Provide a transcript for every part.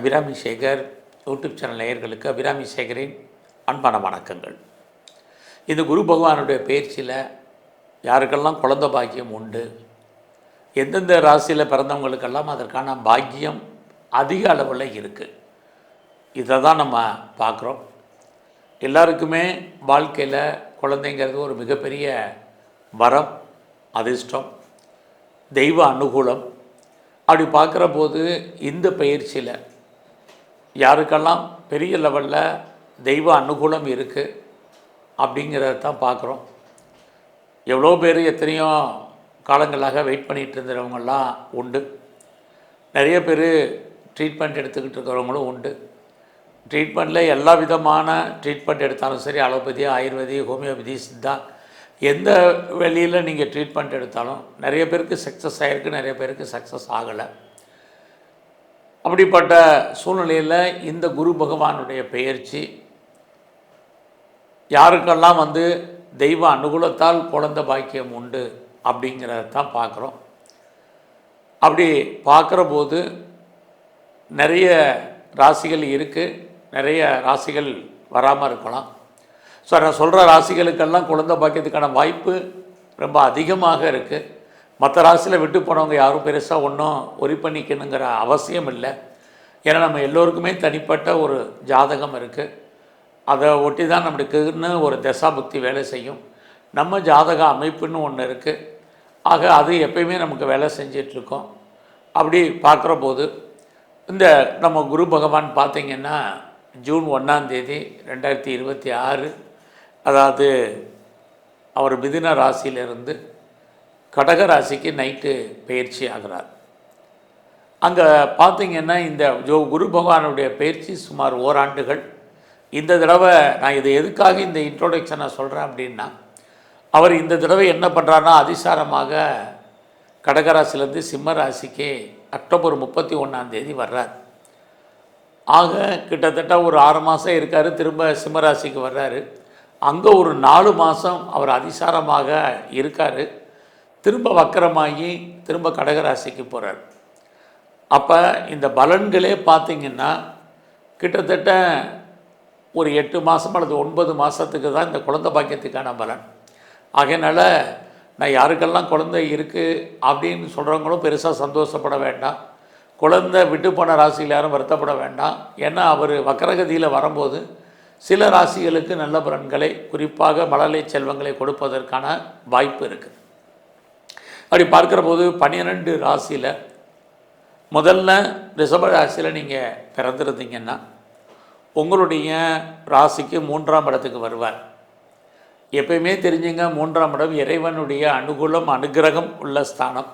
Abirami Sekar YouTube channel நேயர்களுக்கு அபிராமி சேகரின் அன்பான வணக்கங்கள். இந்த குரு பகவானுடைய பயிற்சியில் யாருக்கெல்லாம் குழந்தை பாக்கியம் உண்டு, எந்தெந்த ராசியில் பிறந்தவங்களுக்கெல்லாம் அதற்கான பாக்கியம் அதிக அளவில் இருக்குது, இதை தான் நம்ம பார்க்குறோம். எல்லாருக்குமே வாழ்க்கையில் குழந்தைங்கிறது ஒரு மிகப்பெரிய வரம், அதிர்ஷ்டம், தெய்வ அனுகூலம். அப்படி பார்க்குற போது இந்த பயிற்சியில் யாருக்கெல்லாம் பெரிய லெவலில் தெய்வ அனுகூலம் இருக்குது அப்படிங்கிறத தான் பார்க்குறோம். எவ்வளோ பேர் எத்தனையோ காலங்களாக வெயிட் பண்ணிகிட்டு இருந்தவங்கெல்லாம் உண்டு. நிறைய பேர் ட்ரீட்மெண்ட் எடுத்துக்கிட்டு இருக்கிறவங்களும் உண்டு. ட்ரீட்மெண்ட்டில் எல்லா விதமான ட்ரீட்மெண்ட் எடுத்தாலும் சரி, அலோபதி, ஆயுர்வேதி, ஹோமியோபதி, சித்தா, எந்த வெளியில் நீங்கள் ட்ரீட்மெண்ட் எடுத்தாலும் நிறைய பேருக்கு சக்ஸஸ் ஆகிருக்கு, நிறைய பேருக்கு சக்ஸஸ் ஆகலை. அப்படிப்பட்ட சூழ்நிலையில் இந்த குரு பகவானுடைய பெயர்ச்சி யாருக்கெல்லாம் தெய்வ அனுகூலத்தால் குழந்தை பாக்கியம் உண்டு அப்படிங்கிறத தான் பார்க்குறோம். அப்படி பார்க்குற போது நிறைய ராசிகள் இருக்குது, நிறைய ராசிகள் வராமல் இருக்கலாம். ஸோ நான் சொல்கிற ராசிகளுக்கெல்லாம் குழந்தை பாக்கியத்துக்கான வாய்ப்பு ரொம்ப அதிகமாக இருக்குது. மற்ற ராசியில் விட்டு போனவங்க யாரும் பெருசாக ஒன்றும் ஒரி பண்ணிக்கணுங்கிற அவசியம் இல்லை. ஏன்னா நம்ம எல்லோருக்குமே தனிப்பட்ட ஒரு ஜாதகம் இருக்குது. அதை ஒட்டி தான் நம்மளுக்குன்னு ஒரு தசாபுக்தி வேலை செய்யும். நம்ம ஜாதக அமைப்புன்னு ஒன்று இருக்குது. ஆக அது எப்பயுமே நமக்கு வேலை செஞ்சிட்ருக்கோம். அப்படி பார்க்குற போது இந்த நம்ம குரு பகவான் பார்த்திங்கன்னா ஜூன் 1ஆம் தேதி 2026, அதாவது அவர் மிதுன ராசியிலிருந்து கடக ராசிக்கு நைட்டு பயிற்சி ஆகிறார். அங்கே பார்த்திங்கன்னா இந்த குரு பகவானுடைய பயிற்சி சுமார் ஓராண்டுகள். இந்த தடவை நான் இதை எதுக்காக இந்த இன்ட்ரோடக்ஷனை சொல்கிறேன் அப்படின்னா, அவர் இந்த தடவை என்ன பண்ணுறாருன்னா அதிசாரமாக கடகராசிலேருந்து சிம்ம ராசிக்கு அக்டோபர் 31ஆம் தேதி வர்றார். ஆக கிட்டத்தட்ட ஒரு 6 மாதம் இருக்கார், திரும்ப சிம்மராசிக்கு வர்றாரு. அங்கே ஒரு 4 மாதம் அவர் அதிசாரமாக இருக்கார், திரும்ப வக்கரமாகி திரும்ப கடகராசிக்கு போகிறார். அப்போ இந்த பலன்களே பார்த்திங்கன்னா கிட்டத்தட்ட ஒரு 8 மாதம் அல்லது 9 மாதத்துக்கு தான் இந்த குழந்தை பாக்கியத்துக்கான பலன். ஆகையினால நான் யாருக்கெல்லாம் குழந்தை இருக்குது அப்படின்னு சொல்கிறவங்களும் பெருசாக சந்தோஷப்பட வேண்டாம். குழந்தை விட்டு போன ராசியில் யாரும் வருத்தப்பட வேண்டாம். ஏன்னா அவர் வக்கரகதியில் வரும்போது சில ராசிகளுக்கு நல்ல பலன்களை, குறிப்பாக மழலை செல்வங்களை கொடுப்பதற்கான வாய்ப்பு இருக்குது. அப்படி பார்க்குற போது 12 ராசியில் முதல்ல ரிஷப ராசியில் நீங்கள் பிறந்திருந்தீங்கன்னா உங்களுடைய ராசிக்கு 3ஆம் இடத்துக்கு வருவார். எப்பயுமே தெரிஞ்சுங்க, 3ஆம் இடம் இறைவனுடைய அனுகூலம், அனுகிரகம் உள்ள ஸ்தானம்.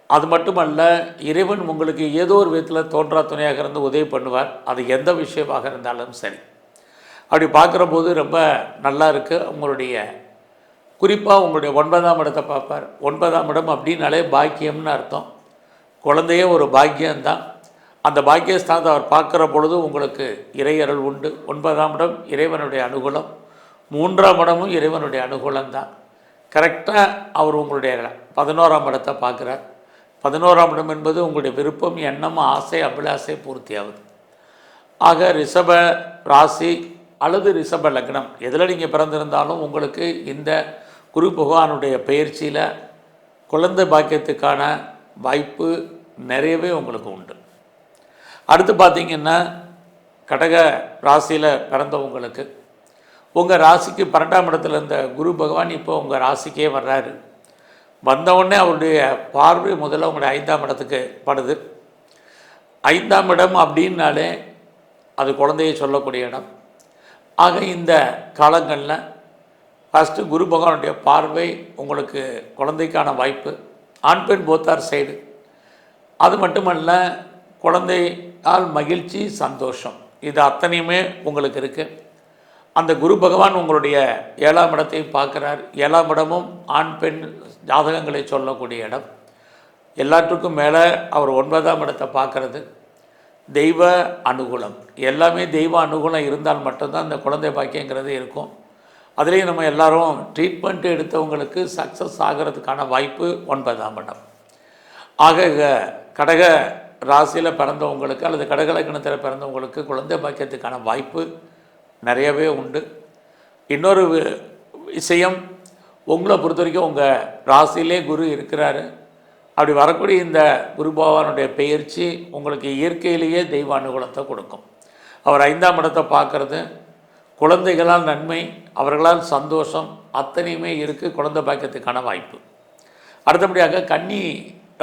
அது மட்டுமல்ல, இறைவன் உங்களுக்கு ஏதோ ஒரு விதத்தில் தோன்றா துணையாக இருந்து உதவி பண்ணுவார், அது எந்த விஷயமாக இருந்தாலும் சரி. அப்படி பார்க்குற போது ரொம்ப நல்லா இருக்குது. உங்களுடைய குறிப்பாக உங்களுடைய 9ஆம் இடத்தை பார்ப்பார். 9ஆம் இடம் அப்படின்னாலே பாக்கியம்னு அர்த்தம். குழந்தையே ஒரு பாக்கியம்தான். அந்த பாக்கியஸ்தானத்தை அவர் பார்க்குற பொழுது உங்களுக்கு இறையருள் உண்டு. 9ஆம் இடம் இறைவனுடைய அனுகூலம், 3ஆம் இடமும் இறைவனுடைய அனுகூலம்தான். கரெக்டாக அவர் உங்களுடைய 11ஆம் இடத்தை பார்க்குறார். 11ஆம் இடம் என்பது உங்களுடைய விருப்பம், எண்ணம், ஆசை, அபிலாசை பூர்த்தி ஆகுது. ஆக ரிஷப ராசி அல்லது ரிஷப லக்னம் எதில் நீங்கள் பிறந்திருந்தாலும் உங்களுக்கு இந்த குரு பகவானுடைய பயிற்சியில் குழந்தை பாக்கியத்துக்கான வாய்ப்பு நிறையவே உங்களுக்கு உண்டு. அடுத்து பார்த்திங்கன்னா கடக ராசியில் பிறந்தவங்களுக்கு உங்கள் ராசிக்கு 12ஆம் இடத்துல இருந்த குரு பகவான் இப்போ உங்கள் ராசிக்கே வர்றாரு. வந்தவுடனே அவருடைய பார்வை முதல்ல உங்களுடைய 5ஆம் இடத்துக்கு படுது. 5ஆம் இடம் அப்படின்னாலே அது குழந்தையை சொல்லக்கூடிய இடம். ஆக இந்த காலங்களில் ஃபஸ்ட்டு குரு பகவானுடைய பார்வை உங்களுக்கு குழந்தைக்கான வாய்ப்பு, ஆண் பெண் போத்தார் சைடு. அது மட்டுமல்ல, குழந்தையால் மகிழ்ச்சி, சந்தோஷம், இது அத்தனையுமே உங்களுக்கு இருக்குது. அந்த குரு பகவான் உங்களுடைய 7ஆம் இடத்தையும் பார்க்குறார். 7ஆம் இடமும் ஆண் பெண் ஜாதகங்களை சொல்லக்கூடிய இடம். எல்லாற்றுக்கும் மேலே அவர் 9ஆம் இடத்தை பார்க்குறது தெய்வ அனுகூலம். எல்லாமே தெய்வ அனுகூலம் இருந்தால் மட்டும்தான் இந்த குழந்தை பாக்கியங்கிறது இருக்கும். அதுலேயும் நம்ம எல்லோரும் ட்ரீட்மெண்ட் எடுத்தவங்களுக்கு சக்ஸஸ் ஆகிறதுக்கான வாய்ப்பு 9ஆம் இடம். ஆக கடக ராசியில் பிறந்தவங்களுக்கு அல்லது கடகலக்கணத்தில் பிறந்தவங்களுக்கு குழந்தை பாக்கியத்துக்கான வாய்ப்பு நிறையவே உண்டு. இன்னொரு விஷயம், உங்களை பொறுத்த வரைக்கும் உங்கள் ராசியிலே குரு இருக்கிறாரு. அப்படி வரக்கூடிய இந்த குரு பகவானுடைய பெயர்ச்சி உங்களுக்கு இயற்கையிலேயே தெய்வ அனுகூலத்தை கொடுக்கும். அவர் 5ஆம் இடத்தை பார்க்குறது குழந்தைகளால் நன்மை, அவர்களால் சந்தோஷம் அத்தனையுமே இருக்குது. குழந்தை பாக்கியத்துக்கான வாய்ப்பு. அடுத்தபடியாக கன்னி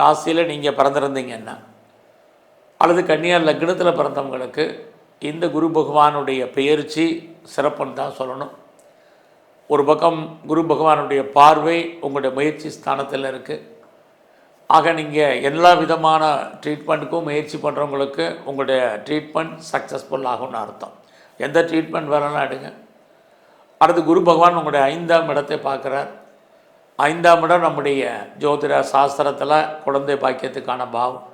ராசியில் நீங்கள் பிறந்திருந்தீங்கன்னா அல்லது கன்னியார் லக்னத்தில் பிறந்தவங்களுக்கு இந்த குரு பகவானுடைய பெயர்ச்சி சிறப்புன்னு தான் சொல்லணும். ஒரு பக்கம் குரு பகவானுடைய பார்வை உங்களுடைய முயற்சி ஸ்தானத்தில் இருக்குது. ஆக நீங்கள் எல்லா விதமான ட்ரீட்மெண்ட்டுக்கும் முயற்சி பண்ணுறவங்களுக்கு உங்களுடைய ட்ரீட்மெண்ட் சக்ஸஸ்ஃபுல் ஆகும்னு அர்த்தம். எந்த ட்ரீட்மெண்ட் வேலைன்னா எடுங்க. அடுத்து குரு பகவான் உங்களுடைய 5ஆம் இடத்தை பார்க்குறார். 5ஆம் இடம் நம்முடைய ஜோதிட சாஸ்திரத்தில் குழந்தை பாக்கியத்துக்கான பாவம்.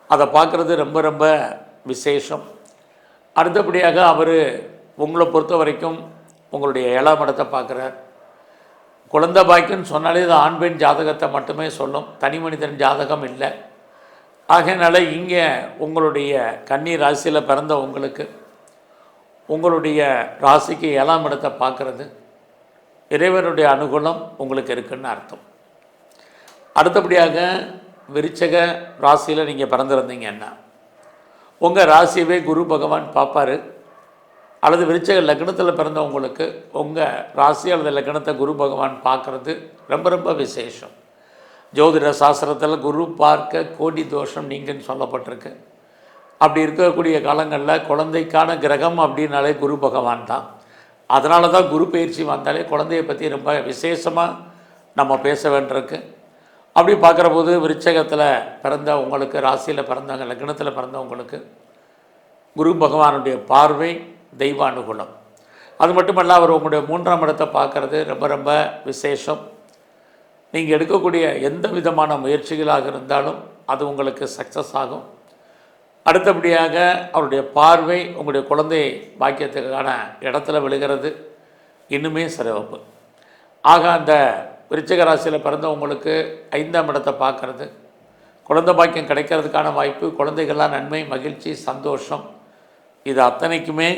அதை பார்க்குறது ரொம்ப ரொம்ப விசேஷம். அடுத்தபடியாக அவர் உங்களை பொறுத்த வரைக்கும் உங்களுடைய 7ஆம் இடத்தை பார்க்குறார். குழந்தை பாக்கியம்னு சொன்னாலே இது ஆண் பெண் ஜாதகத்தை மட்டுமே சொல்லும், தனி மனிதன் ஜாதகம் இல்லை. ஆகையினால இங்கே உங்களுடைய கன்னி ராசியில் பிறந்த உங்களுக்கு உங்களுடைய ராசிக்கு 7ஆம் இடத்தை பார்க்குறது இறைவனுடைய அனுகூலம் உங்களுக்கு இருக்குன்னு அர்த்தம். அடுத்தபடியாக விருச்சக ராசியில் நீங்கள் பிறந்திருந்தீங்கன்னா உங்கள் ராசியவே குரு பகவான் பார்ப்பார். அல்லது விருச்சக லக்னத்தில் பிறந்தவங்களுக்கு உங்கள் ராசி அல்லது லக்னத்தை குரு பகவான் பார்க்குறது ரொம்ப ரொம்ப விசேஷம். ஜோதிட சாஸ்திரத்தில் குரு பார்க்க கோடி தோஷம் நீங்கன்னு சொல்லப்பட்டிருக்கு. அப்படி இருக்கக்கூடிய காலங்களில் குழந்தைக்கான கிரகம் அப்படின்னாலே குரு பகவான் தான். அதனால தான் குரு பயிற்சி வந்தாலே குழந்தையை பற்றி ரொம்ப விசேஷமாக நம்ம பேச வேண்டியிருக்கு. அப்படி பார்க்குற போது விருச்சகத்தில் பிறந்த உங்களுக்கு, ராசியில் பிறந்தவங்க, லக்னத்தில் பிறந்தவங்களுக்கு குரு பகவானுடைய பார்வை தெய்வ அனுகூலம். அது மட்டுமல்ல, அவர் உங்களுடைய 3ஆம் இடத்தை பார்க்குறது ரொம்ப ரொம்ப விசேஷம். நீங்கள் எடுக்கக்கூடிய எந்த விதமான முயற்சிகளாக இருந்தாலும் அது உங்களுக்கு சக்ஸஸ் ஆகும். அடுத்தபடியாக அவருடைய பார்வை உங்களுடைய குழந்தை பாக்கியத்துக்கான இடத்துல விழுகிறது, இன்னுமே சிறப்பு. ஆக அந்த விருச்சிக ராசியில் பிறந்தவங்களுக்கு 5ஆம் இடத்தை பார்க்குறது குழந்தை பாக்கியம் கிடைக்கிறதுக்கான வாய்ப்பு, குழந்தைகள்லாம் நன்மை, மகிழ்ச்சி, சந்தோஷம், இது அத்தனைக்குமே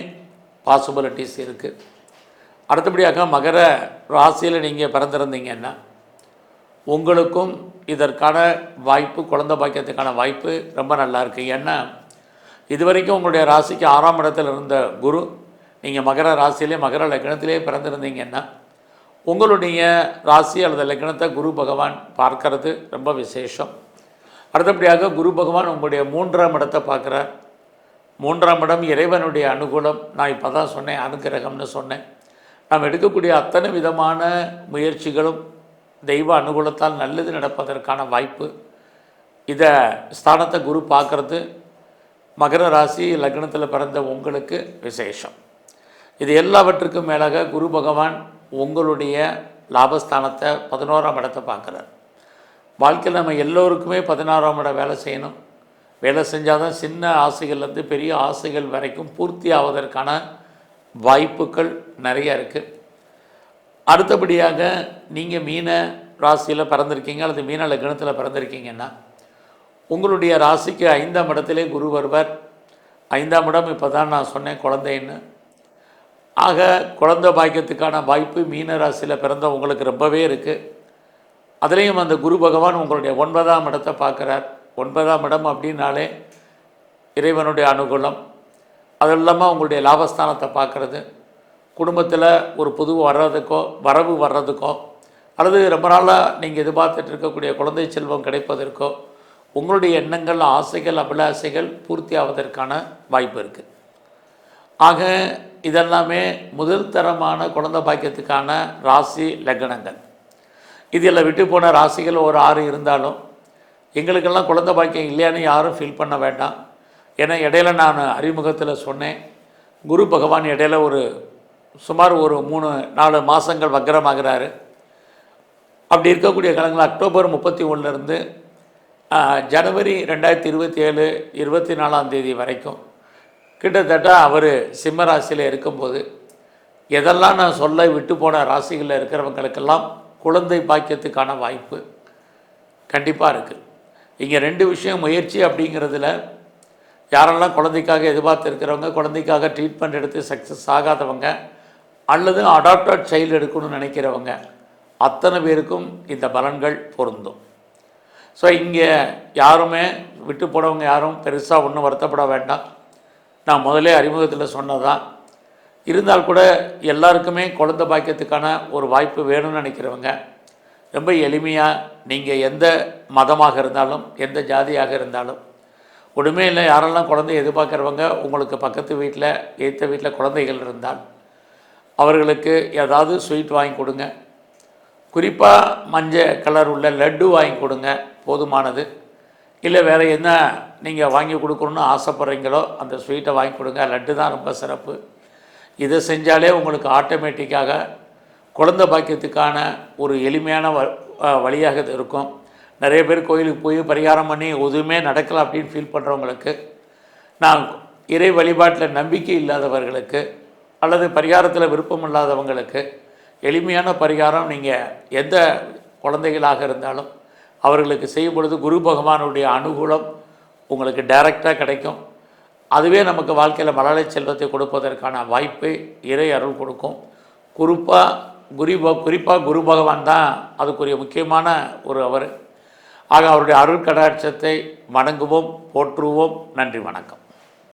பாசிபிலிட்டிஸ் இருக்குது. அடுத்தபடியாக மகர ராசியில் நீங்கள் பிறந்திருந்தீங்கன்னா உங்களுக்கும் இதற்கான வாய்ப்பு, குழந்தை பாக்கியத்துக்கான வாய்ப்பு ரொம்ப நல்லா இருக்குது. ஏன்னா இதுவரைக்கும் உங்களுடைய ராசிக்கு 6ஆம் இடத்தில் இருந்த குரு நீங்கள் மகர ராசியிலே மகர லக்னத்திலே பிறந்திருந்தீங்கன்னா உங்களுடைய ராசி அல்லது லக்னத்தை குரு பகவான் பார்க்கறது ரொம்ப விசேஷம். அடுத்தபடியாக குரு பகவான் உங்களுடைய 3ஆம் இடத்தை பார்க்குறார். 3ஆம் இடம் இறைவனுடைய அனுகூலம். நான் இப்போ தான் சொன்னேன், அனுகிரகம்னு சொன்னேன். நாம் எடுக்கக்கூடிய அத்தனை விதமான முயற்சிகளும் தெய்வ அனுகூலத்தால் நல்லது நடப்பதற்கான வாய்ப்பு. இதை ஸ்தானத்தை குரு பார்க்குறது மகர ராசி லக்னத்தில் பிறந்த உங்களுக்கு விசேஷம். இது எல்லாவற்றுக்கும் மேலாக குரு பகவான் உங்களுடைய லாபஸ்தானத்தை 11ஆம் இடத்தை பார்க்குறார். வாழ்க்கையில் நம்ம எல்லோருக்குமே 16ஆம் இடம் வேலை செய்யணும். வேலை செஞ்சால் தான் சின்ன ஆசைகள்லேருந்து பெரிய ஆசைகள் வரைக்கும் பூர்த்தி ஆவதற்கான வாய்ப்புகள் நிறையா இருக்குது. அடுத்தபடியாக நீங்கள் மீன ராசியில் பிறந்திருக்கீங்க அல்லது மீன லக்னத்தில் பிறந்திருக்கீங்கன்னா உங்களுடைய ராசிக்கு 5ஆம் இடத்திலே குரு வருவார். 5ஆம் இடம் இப்போ தான் நான் சொன்னேன் குழந்தைன்னு. ஆக குழந்தை பாக்கியத்துக்கான வாய்ப்பு மீன ராசியில் பிறந்த உங்களுக்கு ரொம்பவே இருக்குது. அதுலேயும் அந்த குரு பகவான் உங்களுடைய 9ஆம் இடத்தை பார்க்குறார். 9ஆம் இடம் அப்படின்னாலே இறைவனுடைய அனுகூலம். அது இல்லாமல் உங்களுடைய லாபஸ்தானத்தை பார்க்குறது குடும்பத்தில் ஒரு புது வரவு வர்றதுக்கோ அல்லது ரொம்ப நாளாக நீங்கள் எதிர்பார்த்துட்டு இருக்கக்கூடிய குழந்தை செல்வம் கிடைப்பதற்கோ உங்களுடைய எண்ணங்கள், ஆசைகள், அபிலாசைகள் பூர்த்தி ஆவதற்கான வாய்ப்பு இருக்குது. ஆக இதெல்லாமே முதல் தரமான குழந்தை பாக்கியத்துக்கான ராசி லக்னங்கள். இதில் விட்டு போன ராசிகள் ஒரு 6 இருந்தாலும் எங்களுக்கெல்லாம் குழந்தை பாக்கியம் இல்லையான்னு யாரும் ஃபீல் பண்ண வேண்டாம். ஏன்னா இடையில நான் அறிமுகத்தில் சொன்னேன், குரு பகவான் இடையில சுமார் ஒரு 3-4 மாதங்கள் வக்ரமாகிறாரு. அப்படி இருக்கக்கூடிய காலங்கள் அக்டோபர் 31 ஜனவரி 2027 24ஆம் தேதி வரைக்கும் கிட்டத்தட்ட அவர் சிம்ம ராசியில் இருக்கும்போது எதெல்லாம் நான் சொல்ல விட்டு போன ராசிகளில் இருக்கிறவங்களுக்கெல்லாம் குழந்தை பாக்கியத்துக்கான வாய்ப்பு கண்டிப்பாக இருக்குது. இங்கே 2 விஷயம் முயற்சி அப்படிங்கிறதுல யாரெல்லாம் குழந்தைக்காக எதிர்பார்த்துருக்கிறவங்க, குழந்தைக்காக ட்ரீட்மெண்ட் எடுத்து சக்ஸஸ் ஆகாதவங்க, அல்லது அடாப்டட் சைல்டு எடுக்கணும்னு நினைக்கிறவங்க அத்தனை பேருக்கும் இந்த பலன்கள் பொருந்தும். ஸோ இங்கே யாருமே விட்டு போனவங்க யாரும் பெருசாக ஒன்றும் வருத்தப்பட வேண்டாம். நான் முதலே அறிமுகத்தில் சொன்னதான். இருந்தால் கூட எல்லாருக்குமே குழந்தை பாக்கியத்துக்கான ஒரு வாய்ப்பு வேணும்னு நினைக்கிறவங்க ரொம்ப எளிமையாக நீங்கள் எந்த மதமாக இருந்தாலும் எந்த ஜாதியாக இருந்தாலும் ஒன்றுமே இல்லை, யாரெல்லாம் குழந்தை எதிர்பார்க்குறவங்க உங்களுக்கு பக்கத்து வீட்டில் எதிர்த்த வீட்டில் குழந்தைகள் இருந்தால் அவர்களுக்கு ஏதாவது ஸ்வீட் வாங்கி கொடுங்க. குறிப்பாக மஞ்சள் கலர் உள்ள லட்டு வாங்கி கொடுங்க, போதுமானது. இல்லை வேறு என்ன நீங்கள் வாங்கி கொடுக்கணுன்னு ஆசைப்பட்றீங்களோ அந்த ஸ்வீட்டை வாங்கி கொடுங்க. லட்டு தான் ரொம்ப சிறப்பு. இதை செஞ்சாலே உங்களுக்கு ஆட்டோமேட்டிக்காக குழந்தை பாக்கியத்துக்கான ஒரு எளிமையான வழியாக இது இருக்கும். நிறைய பேர் கோயிலுக்கு போய் பரிகாரம் பண்ணி எதுவுமே நடக்கலை அப்படின்னு ஃபீல் பண்ணுறவங்களுக்கு, நான் இறை வழிபாட்டில் நம்பிக்கை இல்லாதவர்களுக்கு அல்லது பரிகாரத்தில் விருப்பம் இல்லாதவங்களுக்கு எளிமையான பரிகாரம், நீங்கள் எந்த குழந்தைகளாக இருந்தாலும் அவர்களுக்கு செய்யும் பொழுது குரு பகவானுடைய அனுகூலம் உங்களுக்கு டைரெக்டாக கிடைக்கும். அதுவே நமக்கு வாழ்க்கையில் மழலை செல்வத்தை கொடுப்பதற்கான வாய்ப்பை இறை அருள் கொடுக்கும். குறிப்பாக குரு பகவான் தான் அதுக்குரிய முக்கியமான ஒரு அவர். ஆக அவருடைய அருள் கடாட்சத்தை வணங்குவோம், போற்றுவோம். நன்றி, வணக்கம்.